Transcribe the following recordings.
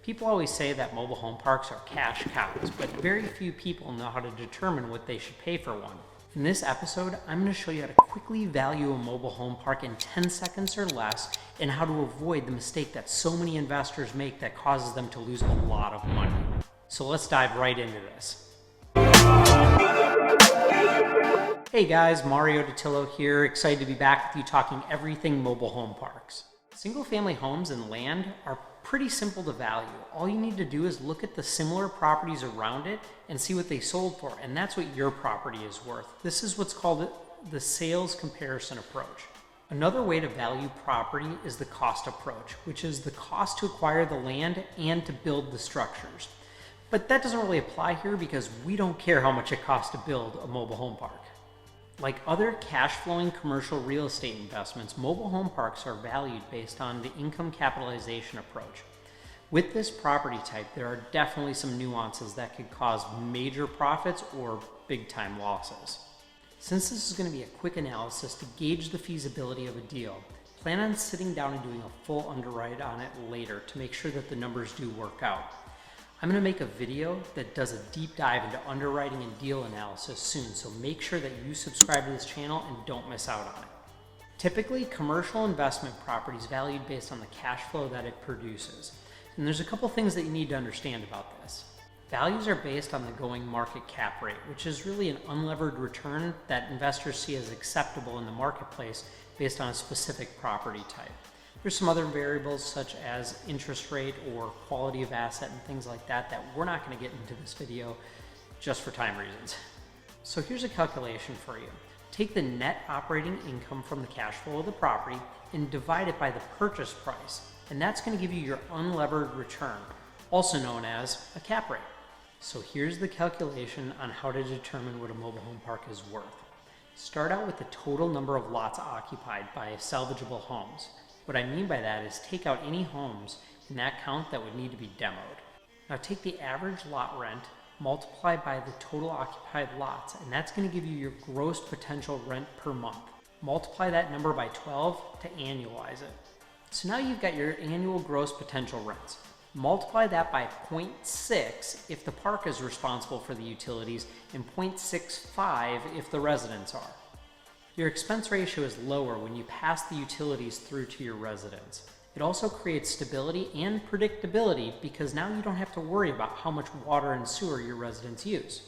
People always say that mobile home parks are cash cows, but very few people know how to determine what they should pay for one. In this episode, I'm going to show you how to quickly value a mobile home park in 10 seconds or less, and how to avoid the mistake that so many investors make that causes them to lose a lot of money. So let's dive right into this. Hey guys, Mario Dattilo here, excited to be back with you talking everything mobile home parks. Single-family homes and land are pretty simple to value. All you need to do is look at the similar properties around it and see what they sold for, and that's what your property is worth. This is what's called the sales comparison approach. Another way to value property is the cost approach, which is the cost to acquire the land and to build the structures. But that doesn't really apply here because we don't care how much it costs to build a mobile home park. Like other cash-flowing commercial real estate investments, mobile home parks are valued based on the income capitalization approach. With this property type, there are definitely some nuances that could cause major profits or big-time losses. Since this is going to be a quick analysis to gauge the feasibility of a deal, plan on sitting down and doing a full underwrite on it later to make sure that the numbers do work out. I'm going to make a video that does a deep dive into underwriting and deal analysis soon, so make sure that you subscribe to this channel and don't miss out on it. Typically, commercial investment property is valued based on the cash flow that it produces. And there's a couple things that you need to understand about this. Values are based on the going market cap rate, which is really an unlevered return that investors see as acceptable in the marketplace based on a specific property type. There's some other variables such as interest rate or quality of asset and things like that that we're not going to get into this video just for time reasons. So here's a calculation for you. Take the net operating income from the cash flow of the property and divide it by the purchase price, and that's going to give you your unlevered return, also known as a cap rate. So here's the calculation on how to determine what a mobile home park is worth. Start out with the total number of lots occupied by salvageable homes. What I mean by that is take out any homes in that count that would need to be demoed. Now take the average lot rent, multiply by the total occupied lots, and that's going to give you your gross potential rent per month. Multiply that number by 12 to annualize it. So now you've got your annual gross potential rents. Multiply that by 0.6 if the park is responsible for the utilities and 0.65 if the residents are. Your expense ratio is lower when you pass the utilities through to your residents. It also creates stability and predictability because now you don't have to worry about how much water and sewer your residents use.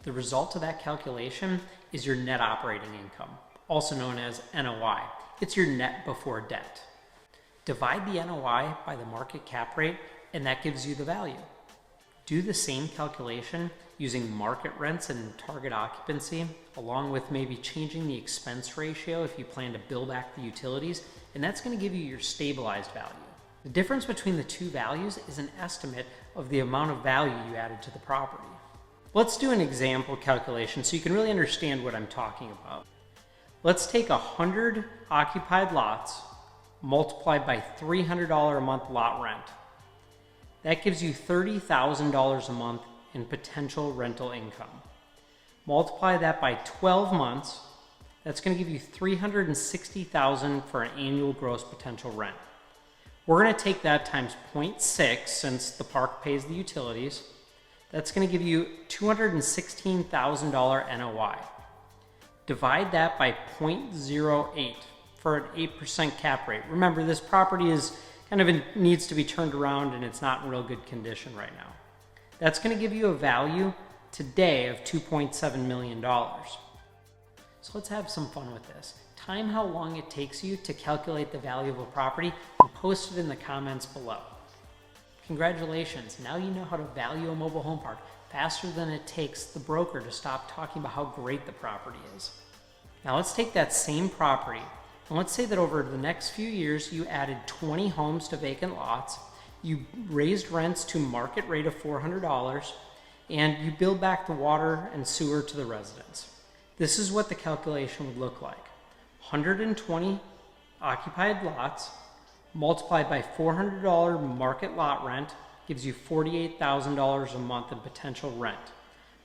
The result of that calculation is your net operating income, also known as NOI. It's your net before debt. Divide the NOI by the market cap rate, and that gives you the value. Do the same calculation using market rents and target occupancy, along with maybe changing the expense ratio if you plan to bill back the utilities, and that's going to give you your stabilized value. The difference between the two values is an estimate of the amount of value you added to the property. Let's do an example calculation so you can really understand what I'm talking about. Let's take 100 occupied lots multiplied by $300 a month lot rent. That gives you $30,000 a month in potential rental income. Multiply that by 12 months, that's going to give you $360,000 for an annual gross potential rent. We're going to take that times 0.6 since the park pays the utilities. That's going to give you $216,000 NOI. Divide that by 0.08 for an 8% cap rate. Remember, this property is needs to be turned around and it's not in real good condition right now. That's going to give you a value today of $2.7 million. So let's have some fun with this. Time how long it takes you to calculate the value of a property and post it in the comments below. Congratulations, now you know how to value a mobile home park faster than it takes the broker to stop talking about how great the property is. Now let's take that same property, and let's say that over the next few years you added 20 homes to vacant lots, you raised rents to market rate of $400, and you build back the water and sewer to the residents. This is what the calculation would look like. 120 occupied lots multiplied by $400 market lot rent gives you $48,000 a month in potential rent.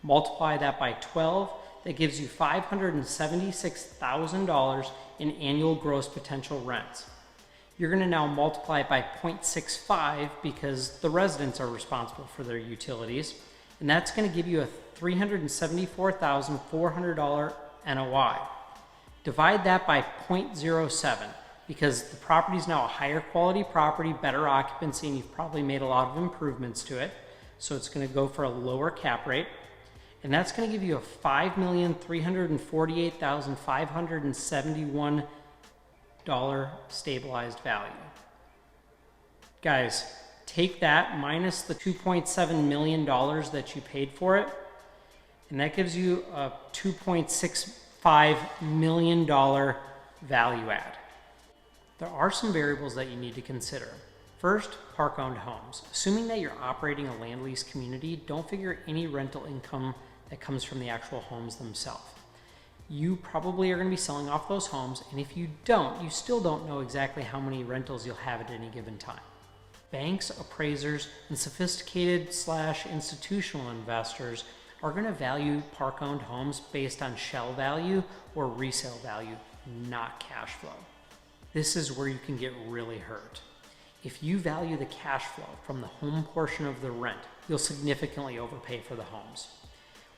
Multiply that by 12, that gives you $576,000 in annual gross potential rents. You're going to now multiply it by 0.65 because the residents are responsible for their utilities, and that's going to give you a $374,400 NOI. Divide that by 0.07 because the property is now a higher quality property, better occupancy, and you've probably made a lot of improvements to it. So it's going to go for a lower cap rate. And that's going to give you a $5,348,571 stabilized value. Guys, take that minus the $2.7 million that you paid for it, and that gives you a $2.65 million value add. There are some variables that you need to consider. First, park-owned homes. Assuming that you're operating a land lease community, don't figure any rental income that comes from the actual homes themselves. You probably are going to be selling off those homes, and if you don't, you still don't know exactly how many rentals you'll have at any given time. Banks, appraisers, and sophisticated / institutional investors are going to value park-owned homes based on shell value or resale value, not cash flow. This is where you can get really hurt. If you value the cash flow from the home portion of the rent, you'll significantly overpay for the homes.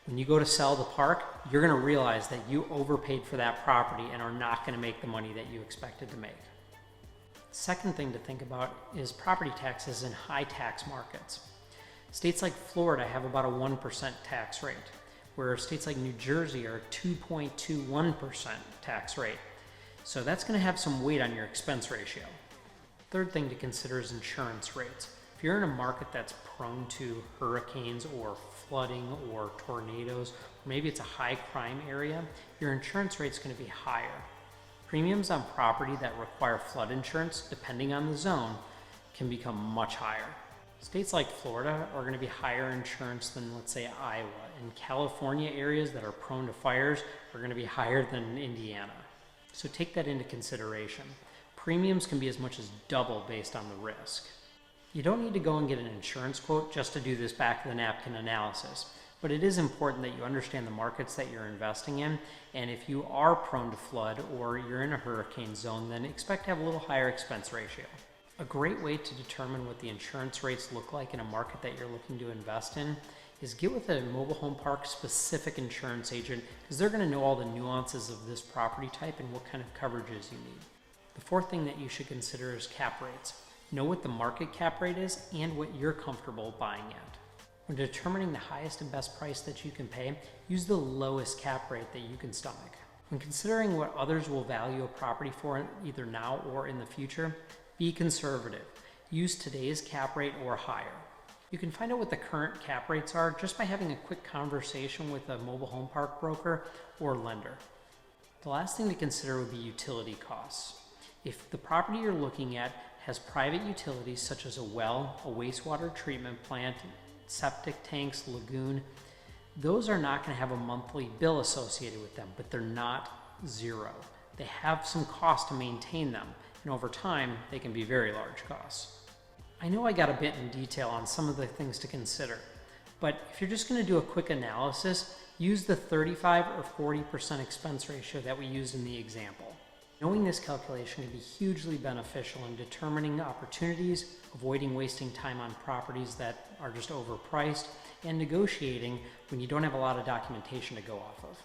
When you go to sell the park, you're going to realize that you overpaid for that property and are not going to make the money that you expected to make. Second thing to think about is property taxes in high tax markets. States like Florida have about a 1% tax rate, where states like New Jersey are a 2.21% tax rate. So that's going to have some weight on your expense ratio. Third thing to consider is insurance rates. If you're in a market that's prone to hurricanes or flooding or tornadoes, or maybe it's a high crime area, your insurance rate's going to be higher. Premiums on property that require flood insurance, depending on the zone, can become much higher. States like Florida are going to be higher insurance than, let's say, Iowa, and California areas that are prone to fires are going to be higher than Indiana. So take that into consideration. Premiums can be as much as double based on the risk. You don't need to go and get an insurance quote just to do this back of the napkin analysis, but it is important that you understand the markets that you're investing in, and if you are prone to flood or you're in a hurricane zone, then expect to have a little higher expense ratio. A great way to determine what the insurance rates look like in a market that you're looking to invest in is get with a mobile home park specific insurance agent, because they're going to know all the nuances of this property type and what kind of coverages you need. The fourth thing that you should consider is cap rates. Know what the market cap rate is and what you're comfortable buying at. When determining the highest and best price that you can pay, use the lowest cap rate that you can stomach. When considering what others will value a property for either now or in the future, be conservative. Use today's cap rate or higher. You can find out what the current cap rates are just by having a quick conversation with a mobile home park broker or lender. The last thing to consider would be utility costs. If the property you're looking at has private utilities such as a well, a wastewater treatment plant, septic tanks, lagoon, those are not going to have a monthly bill associated with them, but they're not zero. They have some cost to maintain them, and over time, they can be very large costs. I know I got a bit in detail on some of the things to consider, but if you're just going to do a quick analysis, use the 35 or 40% expense ratio that we used in the example. Knowing this calculation can be hugely beneficial in determining opportunities, avoiding wasting time on properties that are just overpriced, and negotiating when you don't have a lot of documentation to go off of.